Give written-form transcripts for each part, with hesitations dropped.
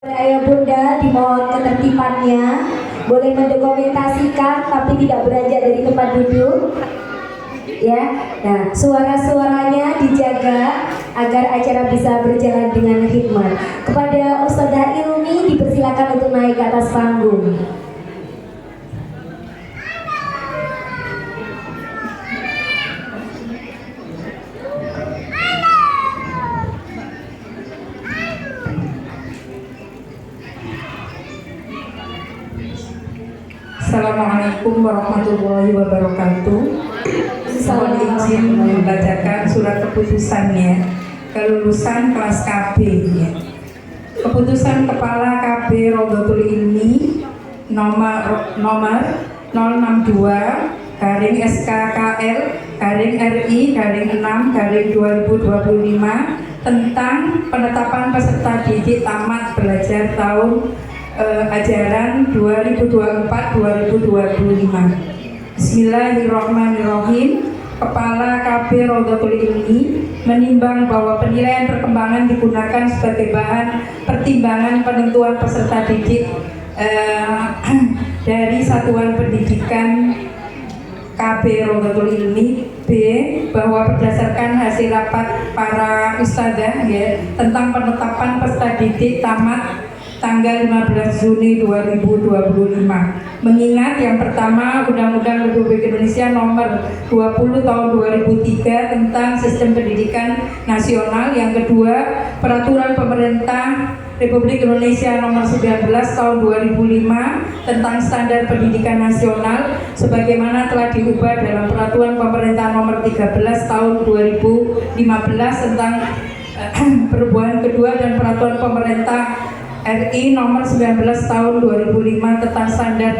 Ayah bunda dimohon ketertibannya, boleh mendokumentasikan tapi tidak beranjak dari tempat duduk. Ya, nah suara-suaranya dijaga agar acara bisa berjalan dengan hikmat. Kepada Ustazah Ilmi dipersilakan untuk naik ke atas panggung. Assalamualaikum warahmatullahi wabarakatuh. Mohon izin membacakan surat keputusannya. Kelulusan kelas KB ya. Keputusan Kepala KB Rodotul Ilmi nomor 062/SKKL/RI/6/2025 tentang penetapan peserta didik tamat belajar tahun ajaran 2024-2025. Bismillahirrahmanirrahim. Kepala KB Rodotul Ilmi menimbang bahwa penilaian perkembangan digunakan sebagai bahan pertimbangan penentuan peserta didik dari Satuan Pendidikan KB Rodotul Ilmi. B. Bahwa berdasarkan hasil rapat para ustadzah ya, tentang penetapan peserta didik tamat tanggal 15 Juni 2025. Mengingat yang pertama Undang-Undang Republik Indonesia nomor 20 tahun 2003 tentang Sistem Pendidikan Nasional, yang kedua Peraturan Pemerintah Republik Indonesia nomor 19 tahun 2005 tentang Standar Pendidikan Nasional sebagaimana telah diubah dalam Peraturan Pemerintah nomor 13 tahun 2015 tentang perubahan kedua, dan Peraturan Pemerintah RI nomor 19 tahun 2005 tentang standar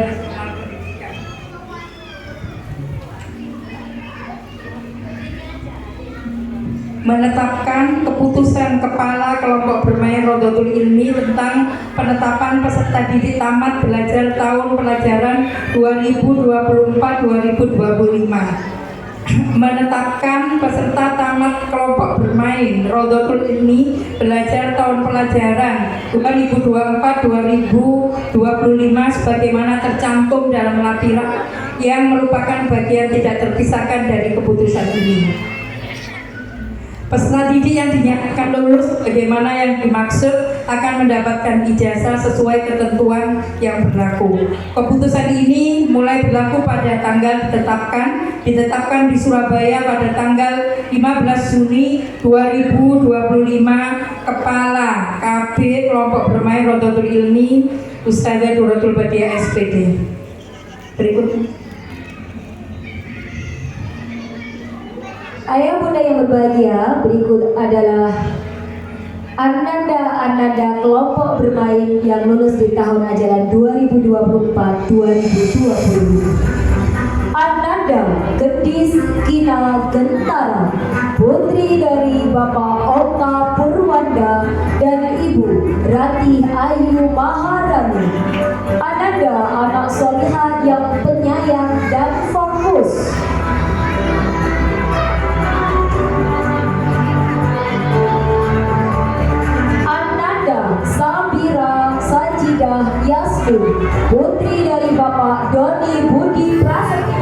menetapkan keputusan Kepala Kelompok Bermain Rodotul Ilmi tentang penetapan peserta didik tamat belajar tahun pelajaran 2024-2025. Menetapkan peserta tamat kelompok bermain Rodotul Ilmi belajar tahun pelajaran 2024-2025 sebagaimana tercantum dalam lampiran yang merupakan bagian tidak terpisahkan dari keputusan ini. Peserta didik yang dinyatakan lulus bagaimana yang dimaksud akan mendapatkan ijazah sesuai ketentuan yang berlaku. Keputusan ini mulai berlaku pada tanggal ditetapkan di Surabaya pada tanggal 15 Juni 2025. Kepala KB Kelompok Bermain Rodotul Ilmi Ustazah Duratul Badiah SPD. Berikutnya. Ayah bunda yang berbahagia, berikut adalah Ananda kelompok bermain yang lulus di tahun ajaran 2024-2025. Ananda Gendis Kina Gentara, putri dari Bapak Oka Purwanda dan Ibu Rati Ayu Maharani. Ananda anak solihah yang penyayang dan fokus. Sabira Sajidah Yasku, putri dari Bapak Doni Budi Prasetyo.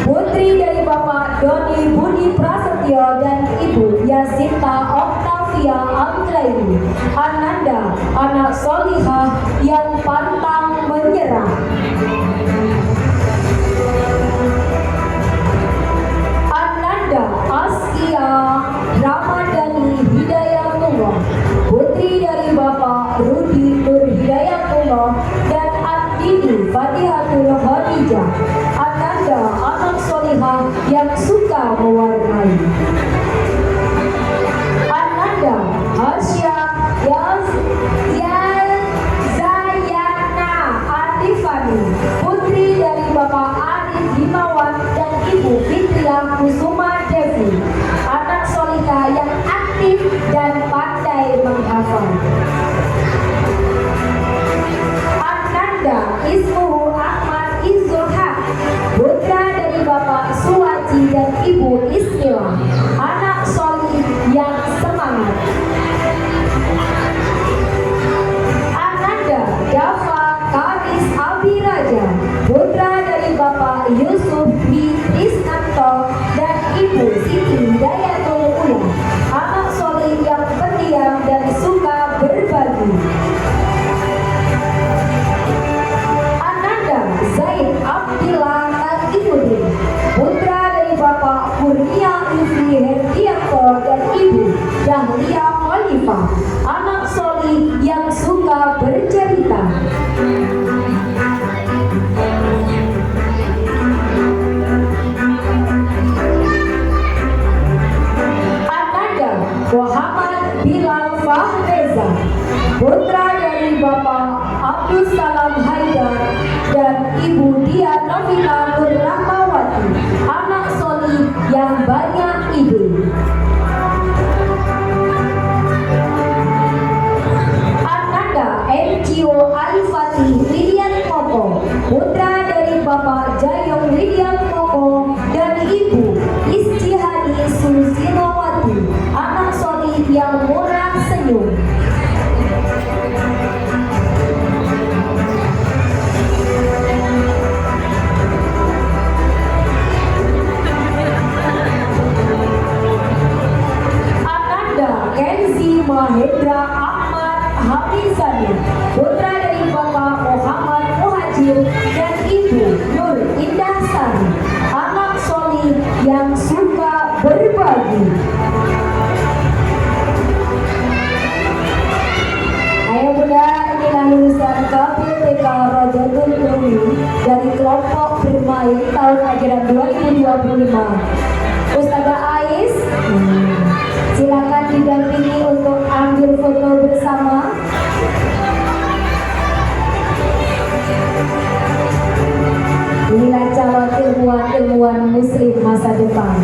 Putri dari Bapak Doni Budi Prasetyo dan Ibu Yasinta Oktavia Anggraini. Ananda anak solihah yang pantang menyerah. Askia Ramadhani Hidayatullah, putri dari Bapak Rudi Nur Hidayatullah dan Andini Fatihatul Khadijah. Ananda anak solihah yang suka mewarnai. Ananda Hasya Zayana Atifani, putri dari Bapak Arif Himawan dan Ibu Fitriah Kusuma Devi, anak solihah yang aktif dan pandai menghafal. Ananda Ismuhu Ahmad Izulhaq, putra dari Bapak Suwaji dan Ibu Isnila, anak solih yang Mulia Khalifah, anak solih yang suka bercerita. Ananda Muhammad Bilal Fahreza, putra dari Bapak Abdul Salam Haidar dan Ibu Dia Novita Nurrahmawati, anak solih yang banyak ide. Ananda MCO Alifati Widian Koko, putra dari Bapak Jayong Widian Koko dan Ibu Istihadi Susilowati, anak solih yang murah senyum. Kenzi Mahendra Ahmad Hafizani, putra dari Bapak Muhammad Muhajir dan Ibu Nur Indah Sari, anak solih yang suka berbagi. Ayo bunda, inilah lulusan KPTK Rojatul Ulumi dari kelompok bermain tahun ajaran 2025. Ustazah Ais, silakan didampingi untuk ambil foto bersama. Inilah calon ilmuwan muslim masa depan.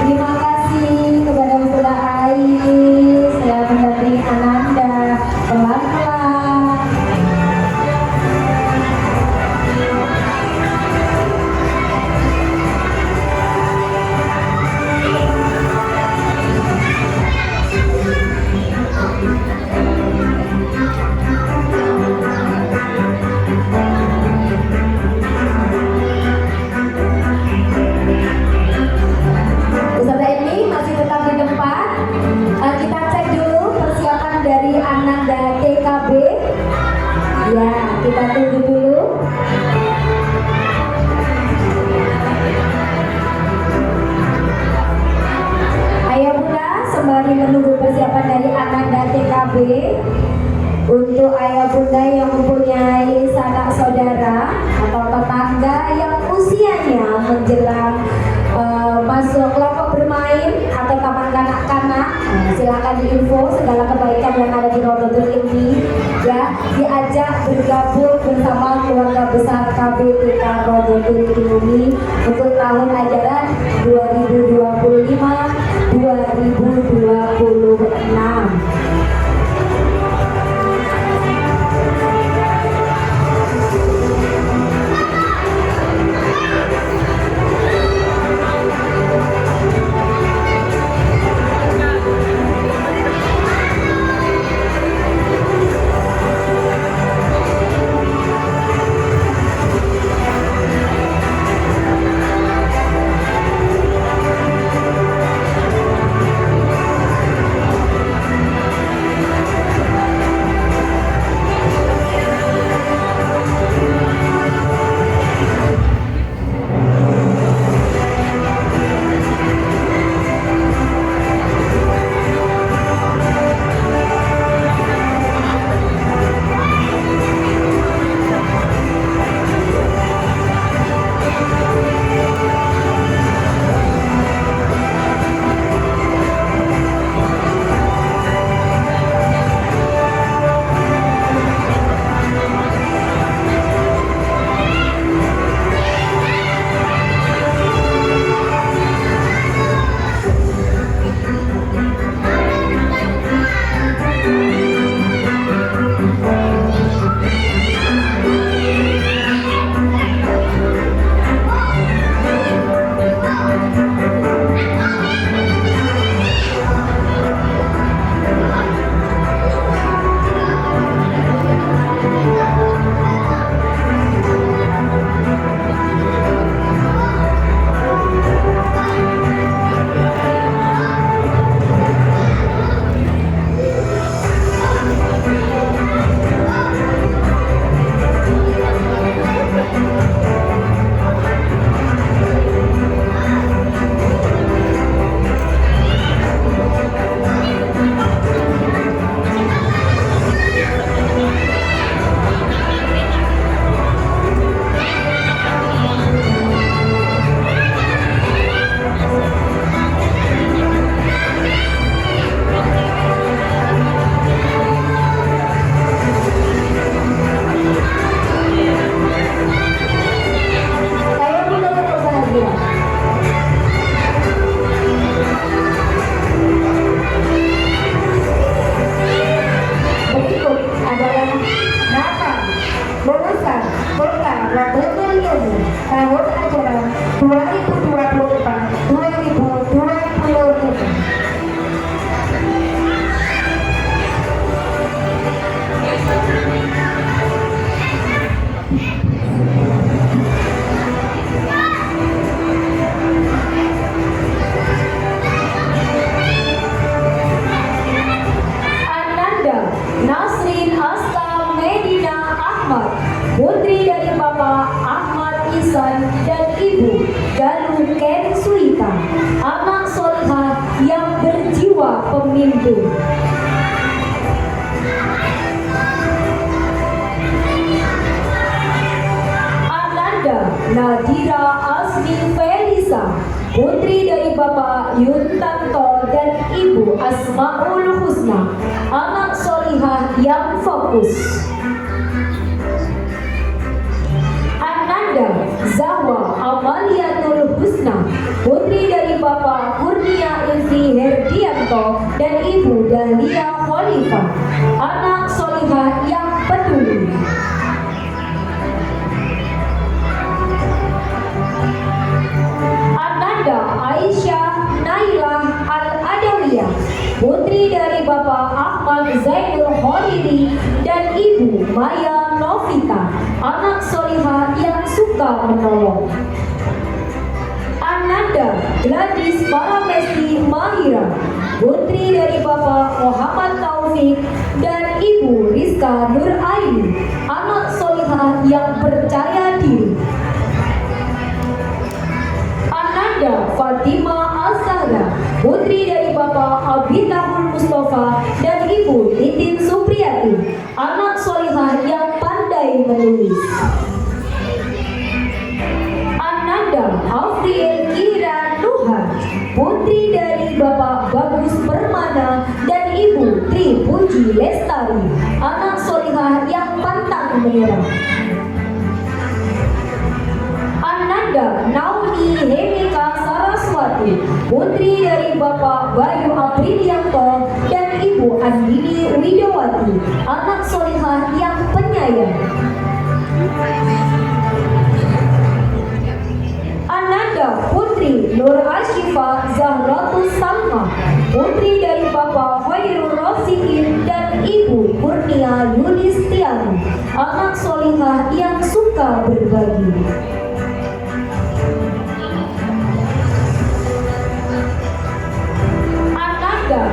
Terima kasih kepada Ustazah Ais. Saya mendampingi Ananda pelan-pelan. Ustazah ini masih tetap di tempat. Kita cek dulu persiapan dari Ananda TKB. Ya, kita tunggu dulu. Ayo bunda, sembari menunggu persiapan dari Ananda TKB, untuk ayah bunda yang mempunyai sanak saudara atau tetangga yang usianya menjelang masuk kelompok bermain atau taman kanak-kanak, silakan diinfo segala kebaikan yang ada di Rodotul ini, ya, diajak bergabung bersama keluarga besar KPTK Rodotul ini untuk tahun ajaran 2025-2026. putri dari Bapak Yuntanto dan Ibu Asmaul Husna, anak solihah yang fokus. Ananda Zahwa Amaliatul Husna, putri dari Bapak Kurnia Ilfi Herdianto dan Ibu Dahlia Khalifah, anak solihah yang peduli. Ananda Aisyah Nailah Al-Adawiyah, putri dari Bapak Ahmad Zainul Khalidi dan Ibu Maya Novita, anak solihah yang suka menolong. Ananda Gladys Paramesti Mahira, putri dari Bapak Muhammad Taufik dan Ibu Rizka Nur Aini, anak solihah yang percaya diri. Ananda Fatimah Al-Zahra, putri dari Bapak Abitahul Mustafa dan Ibu Titin Supriyati, anak solihah yang pandai menulis. Ananda Afriel Kira Nuhan, putri dari Bapak Bagus Permana dan Ibu Tri Puji Lestari, anak solihah yang pantang menyerah. Ananda Naomi Hemika Saraswati, putri dari Bapak Bayu Aprilianto dan Ibu Andini Widowati, anak solihah yang penyayang. Ananda Putri Nur Ashifa Zahratus Salma, putri dari Bapak Khairul Rosikin dan Ibu Kurnia Yulistiani, anak solihah yang suka berbagi. Ananda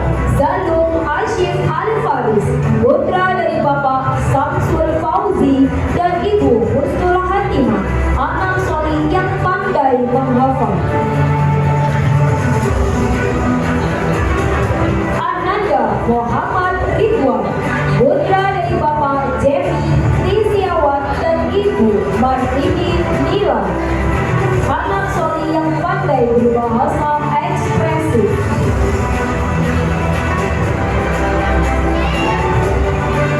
Zalum Ashif Al-Faris, putra dari Bapak Samsul Fauzi dan Ibu Husnul Hatimah, anak solih yang pandai menghafal. Ananda Muhammad Ridwan, putra dari Bapak Jemi Risiawat dan Ibu Martini Nila, anak solih yang pandai berbahasa ekspresif.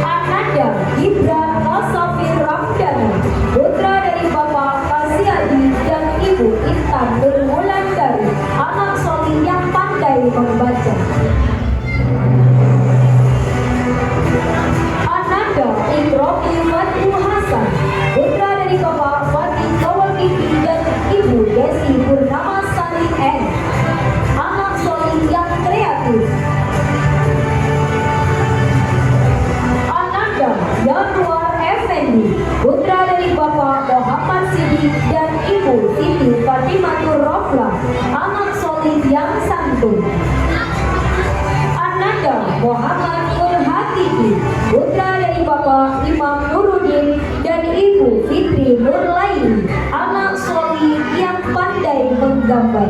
Ananda Gibran Nasafir Ramdhani, putra dari Bapak Kasiadi dan Ibu Intan Nurmulandari, anak solih yang pandai membaca. Ananda Ikromi Watu Hasan, putra dari Bapak Fatih Kawaliti dan Ibu Desi Purnama Sari N, anak solih yang kreatif. Ananda Yanwar Effendi, putra dari Bapak Muhammad Siddiq dan Ibu Siti Fatimatur Rofla, anak solih yang santun. Ananda Muhammad Nur Hatibi, putra dari Bapak Imam Nuruddin dan Ibu Fitri Nurlaini, anak solih yang pandai menggambar.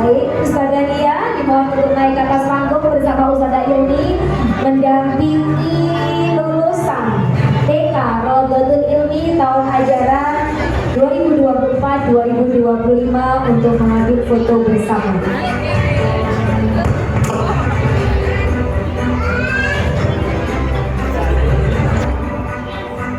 Baik, Ustazah Nia dimohon untuk naik ke atas panggung bersama Ustazah Ilmi mendampingi lulusan TK Rodotul Ilmi tahun ajaran 2024-2025 untuk mengambil foto bersama.